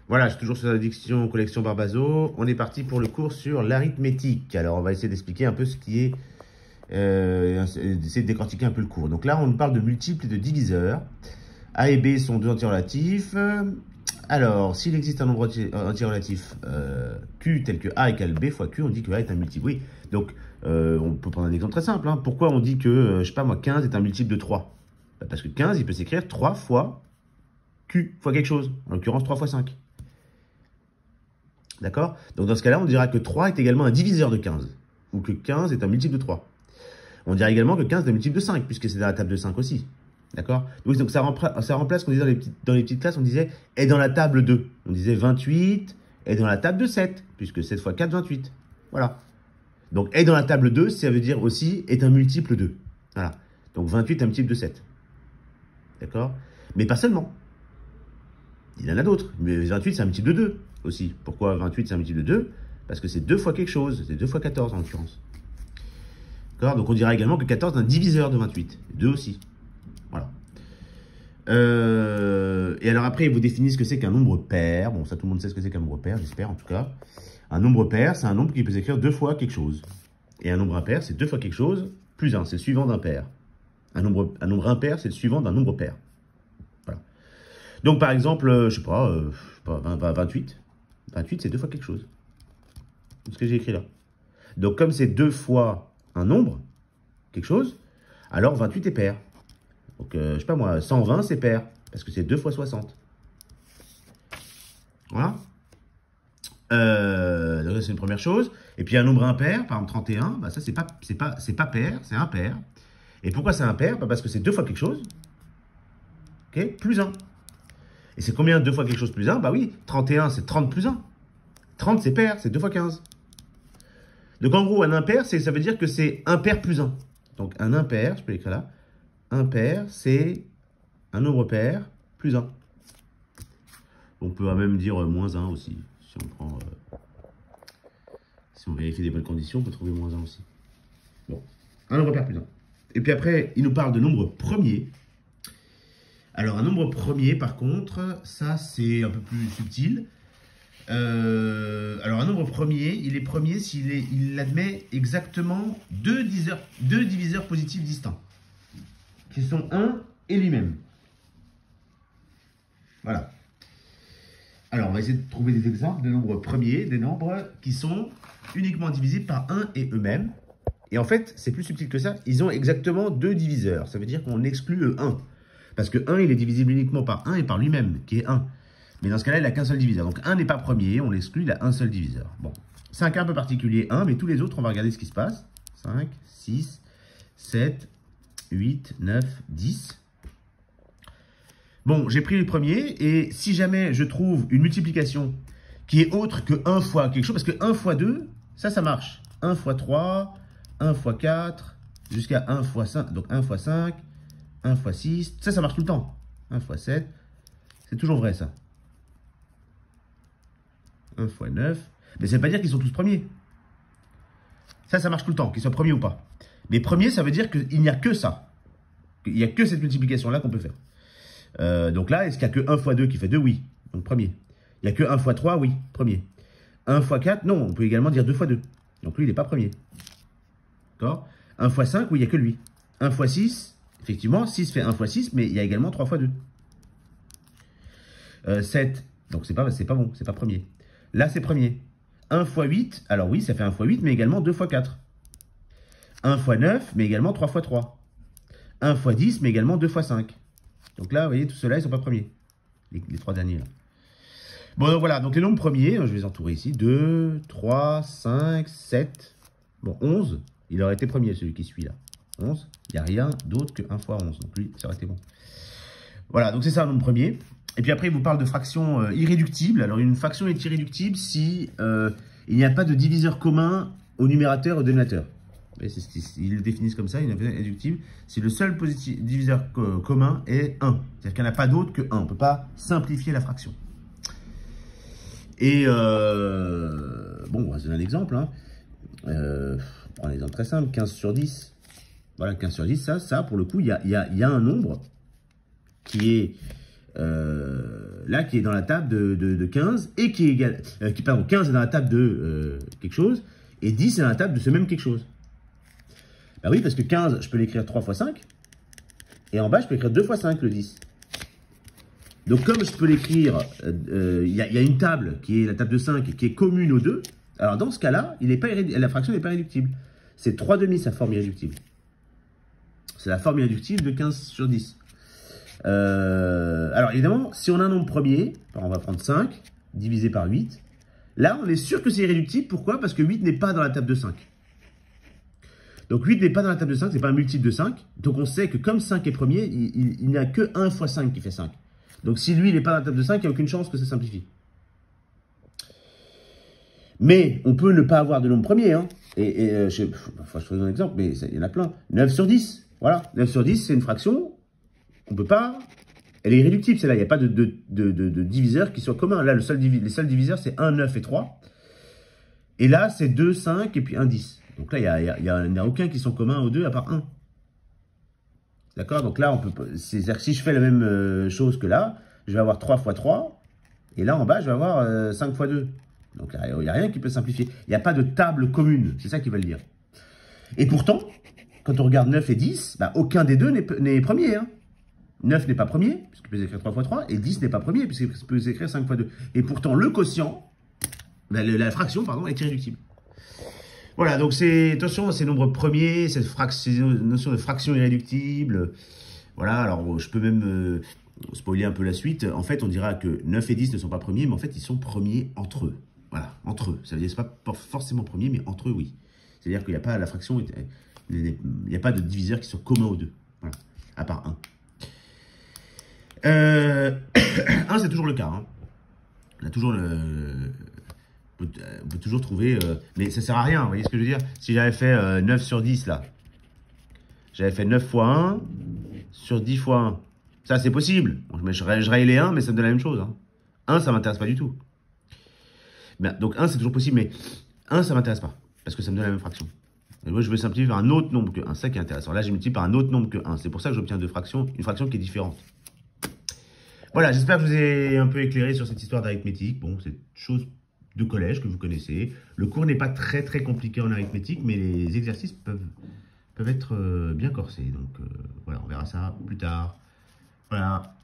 Voilà, je suis toujours sur la diction collection Barbazo. On est parti pour le cours sur l'arithmétique. Alors, on va essayer d'expliquer un peu ce qui est... d'essayer de décortiquer un peu le cours. Donc là, on nous parle de multiples et de diviseurs. A et B sont deux entiers relatifs. Alors, s'il existe un nombre entier relatif Q tel que A égale B fois Q, on dit que A est un multiple. Oui, donc on peut prendre un exemple très simple. Hein. Pourquoi on dit que, je sais pas moi, 15 est un multiple de 3? Parce que 15, il peut s'écrire 3 fois Q fois quelque chose. En l'occurrence, 3 fois 5. D'accord? Donc dans ce cas-là, on dira que 3 est également un diviseur de 15. Ou que 15 est un multiple de 3. On dira également que 15 est un multiple de 5, puisque c'est dans la table de 5 aussi. D'accord? Oui, donc ça remplace ce qu'on disait dans les petites classes, on disait est dans la table 2. On disait 28 est dans la table de 7, puisque 7 fois 4, 28. Voilà. Donc est dans la table 2, ça veut dire aussi est un multiple de. Voilà. Donc 28 est un multiple de 7. D'accord? Mais pas seulement. Il y en a d'autres. Mais 28, c'est un multiple de 2 aussi. Pourquoi 28, c'est un multiple de 2? Parce que c'est 2 fois quelque chose. C'est 2 fois 14 en l'occurrence. D'accord? Donc on dira également que 14 est un diviseur de 28. 2 aussi. Voilà. Et alors après, il vous définit ce que c'est qu'un nombre pair. Bon, ça tout le monde sait ce que c'est qu'un nombre pair, j'espère en tout cas. Un nombre pair, c'est un nombre qui peut s'écrire 2 fois quelque chose. Et un nombre impair, c'est 2 fois quelque chose plus 1. C'est le suivant d'un pair. Un nombre impair, c'est le suivant d'un nombre pair. Voilà. Donc par exemple, je sais pas 28. 28, c'est 2 fois quelque chose. C'est ce que j'ai écrit là. Donc comme c'est 2 fois un nombre, quelque chose, alors 28 est pair. Donc, je sais pas moi, 120 c'est pair, parce que c'est 2 fois 60. Voilà. Donc c'est une première chose. Et puis un nombre impair, par exemple 31, bah ça c'est pas pair, c'est impair. Et pourquoi c'est impair? Bah parce que c'est 2 fois quelque chose, ok, plus 1. Et c'est combien 2 fois quelque chose plus 1? Bah oui, 31 c'est 30 plus 1. 30 c'est pair, c'est 2 fois 15. Donc en gros, un impair, ça veut dire que c'est impair plus 1. Donc un impair, je peux l'écrire là, impair, c'est un nombre pair plus 1. On peut même dire moins 1 aussi. Si on prend, si on vérifie des bonnes conditions, on peut trouver moins 1 aussi. Bon, un nombre pair plus 1. Et puis après, il nous parle de nombre premier. Alors un nombre premier, par contre, ça c'est un peu plus subtil. Alors un nombre premier, il est premier s'il admet exactement deux diviseurs positifs distincts, qui sont 1 et lui-même. Voilà. Alors on va essayer de trouver des exemples de nombres premiers, des nombres qui sont uniquement divisibles par 1 et eux-mêmes. Et en fait, c'est plus subtil que ça, ils ont exactement deux diviseurs. Ça veut dire qu'on exclut le 1. Parce que 1, il est divisible uniquement par 1 et par lui-même, qui est 1. Mais dans ce cas-là, il n'a qu'un seul diviseur. Donc 1 n'est pas premier, on l'exclut, il a un seul diviseur. Bon, c'est un cas un peu particulier, 1, mais tous les autres, on va regarder ce qui se passe. 5, 6, 7, 8, 9, 10. Bon, j'ai pris le premier, et si jamais je trouve une multiplication qui est autre que 1 fois quelque chose, parce que 1 fois 2, ça marche. 1 fois 3, 1 fois 4, jusqu'à 1 fois 5, donc 1 fois 5, 1 fois 6, ça marche tout le temps. 1 fois 7, c'est toujours vrai ça. 1 fois 9, mais ça ne veut pas dire qu'ils sont tous premiers. Ça marche tout le temps, qu'ils soient premiers ou pas. Mais premier, ça veut dire qu'il n'y a que ça. Il n'y a que cette multiplication-là qu'on peut faire. Donc là, est-ce qu'il n'y a que 1 fois 2 qui fait 2? Oui, donc premier. Il n'y a que 1 fois 3? Oui, premier. 1 fois 4? Non, on peut également dire 2 fois 2. Donc lui, il n'est pas premier. D'accord? 1 fois 5? Oui, il n'y a que lui. 1 fois 6? Effectivement, 6 fait 1 fois 6, mais il y a également 3 fois 2. 7, donc c'est pas bon, c'est pas premier. Là, c'est premier. 1 fois 8, alors oui, ça fait 1 fois 8, mais également 2 fois 4. 1 fois 9, mais également 3 fois 3. 1 fois 10, mais également 2 fois 5. Donc là, vous voyez, tout cela, ils ne sont pas premiers. Les trois derniers, là. Bon, donc voilà, donc les nombres premiers, je vais les entourer ici. 2, 3, 5, 7. Bon, 11, il aurait été premier, celui qui suit là. 11, il n'y a rien d'autre que 1 fois 11. Donc lui, ça aurait été bon. Voilà, donc c'est ça un nombre premier. Et puis après, il vous parle de fractions irréductibles. Alors, une fraction est irréductible si il n'y a pas de diviseur commun au numérateur et au dénominateur. Ils le définissent comme ça, une fraction irréductible, si le seul diviseur commun est 1. C'est-à-dire qu'il n'y en a pas d'autre que 1. On ne peut pas simplifier la fraction. Et, bon, on va se donner un exemple. Hein. On prend un exemple très simple, 15 sur 10. Voilà, 15 sur 10, ça pour le coup, il y a un nombre qui est là, qui est dans la table de 15, et qui est égal, pardon, 15 est dans la table de quelque chose, et 10 est dans la table de ce même quelque chose. Bah oui, parce que 15, je peux l'écrire 3 fois 5, et en bas, je peux écrire 2 fois 5, le 10. Donc, comme je peux l'écrire, il y a une table, qui est la table de 5, qui est commune aux deux, alors dans ce cas-là, la fraction n'est pas réductible. C'est 3 demi sa forme irréductible. C'est la forme irréductible de 15 sur 10. Alors évidemment, si on a un nombre premier, on va prendre 5, divisé par 8. Là, on est sûr que c'est irréductible. Pourquoi? Parce que 8 n'est pas dans la table de 5. Donc 8 n'est pas dans la table de 5, c'est pas un multiple de 5. Donc on sait que comme 5 est premier, il n'y a que 1 fois 5 qui fait 5. Donc si lui, il n'est pas dans la table de 5, il n'y a aucune chance que ça simplifie. Mais on peut ne pas avoir de nombre premier. Hein. Je choisis un exemple, mais il y en a plein. 9 sur 10. Voilà. 9 sur 10, c'est une fraction. On ne peut pas. Elle est irréductible, celle-là. Il n'y a pas de diviseur qui soit commun. Là, les seuls diviseurs, c'est 1, 9 et 3. Et là, c'est 2, 5 et puis 1, 10. Donc là, il n'y en a aucun qui sont communs aux deux à part 1. D'accord? Donc là, c'est-à-dire que si je fais la même chose que là, je vais avoir 3 fois 3. Et là, en bas, je vais avoir 5 fois 2. Donc il n'y a rien qui peut simplifier. Il n'y a pas de table commune. C'est ça qu'ils veulent dire. Et pourtant, quand on regarde 9 et 10, bah, aucun des deux n'est premier. Hein. 9 n'est pas premier, puisqu'il peut s'écrire 3 fois 3. Et 10 n'est pas premier, puisqu'il peut s'écrire 5 fois 2. Et pourtant, le quotient, la fraction, pardon, est irréductible. Voilà, donc attention à ces nombres premiers, ces notions de fraction irréductible. Voilà, alors je peux même spoiler un peu la suite. En fait, on dira que 9 et 10 ne sont pas premiers, mais en fait, ils sont premiers entre eux. Voilà, entre eux. Ça veut dire que ce n'est pas forcément premier, mais entre eux, oui. C'est-à-dire qu'il n'y a pas la fraction, il n'y a pas de diviseur qui soit commun aux deux. Voilà, à part 1. 1, c'est toujours le cas. Hein. On a toujours on peut toujours trouver... mais ça ne sert à rien, vous voyez ce que je veux dire? Si j'avais fait 9 sur 10, là, j'avais fait 9 fois 1 sur 10 fois 1. Ça, c'est possible. Bon, je raye les 1, mais ça me donne la même chose. Hein. 1, ça ne m'intéresse pas du tout. Ben, donc 1, c'est toujours possible, mais 1, ça ne m'intéresse pas, parce que ça me donne la même fraction. Et moi, je veux simplifier par un autre nombre que 1. C'est ça qui est intéressant. Là, j'ai multiplié par un autre nombre que 1. C'est pour ça que j'obtiens une fraction qui est différente. Voilà, j'espère que je vous ai un peu éclairé sur cette histoire d'arithmétique. Bon, c'est une chose de collège que vous connaissez. Le cours n'est pas très très compliqué en arithmétique, mais les exercices peuvent être bien corsés. Donc voilà, on verra ça plus tard. Voilà.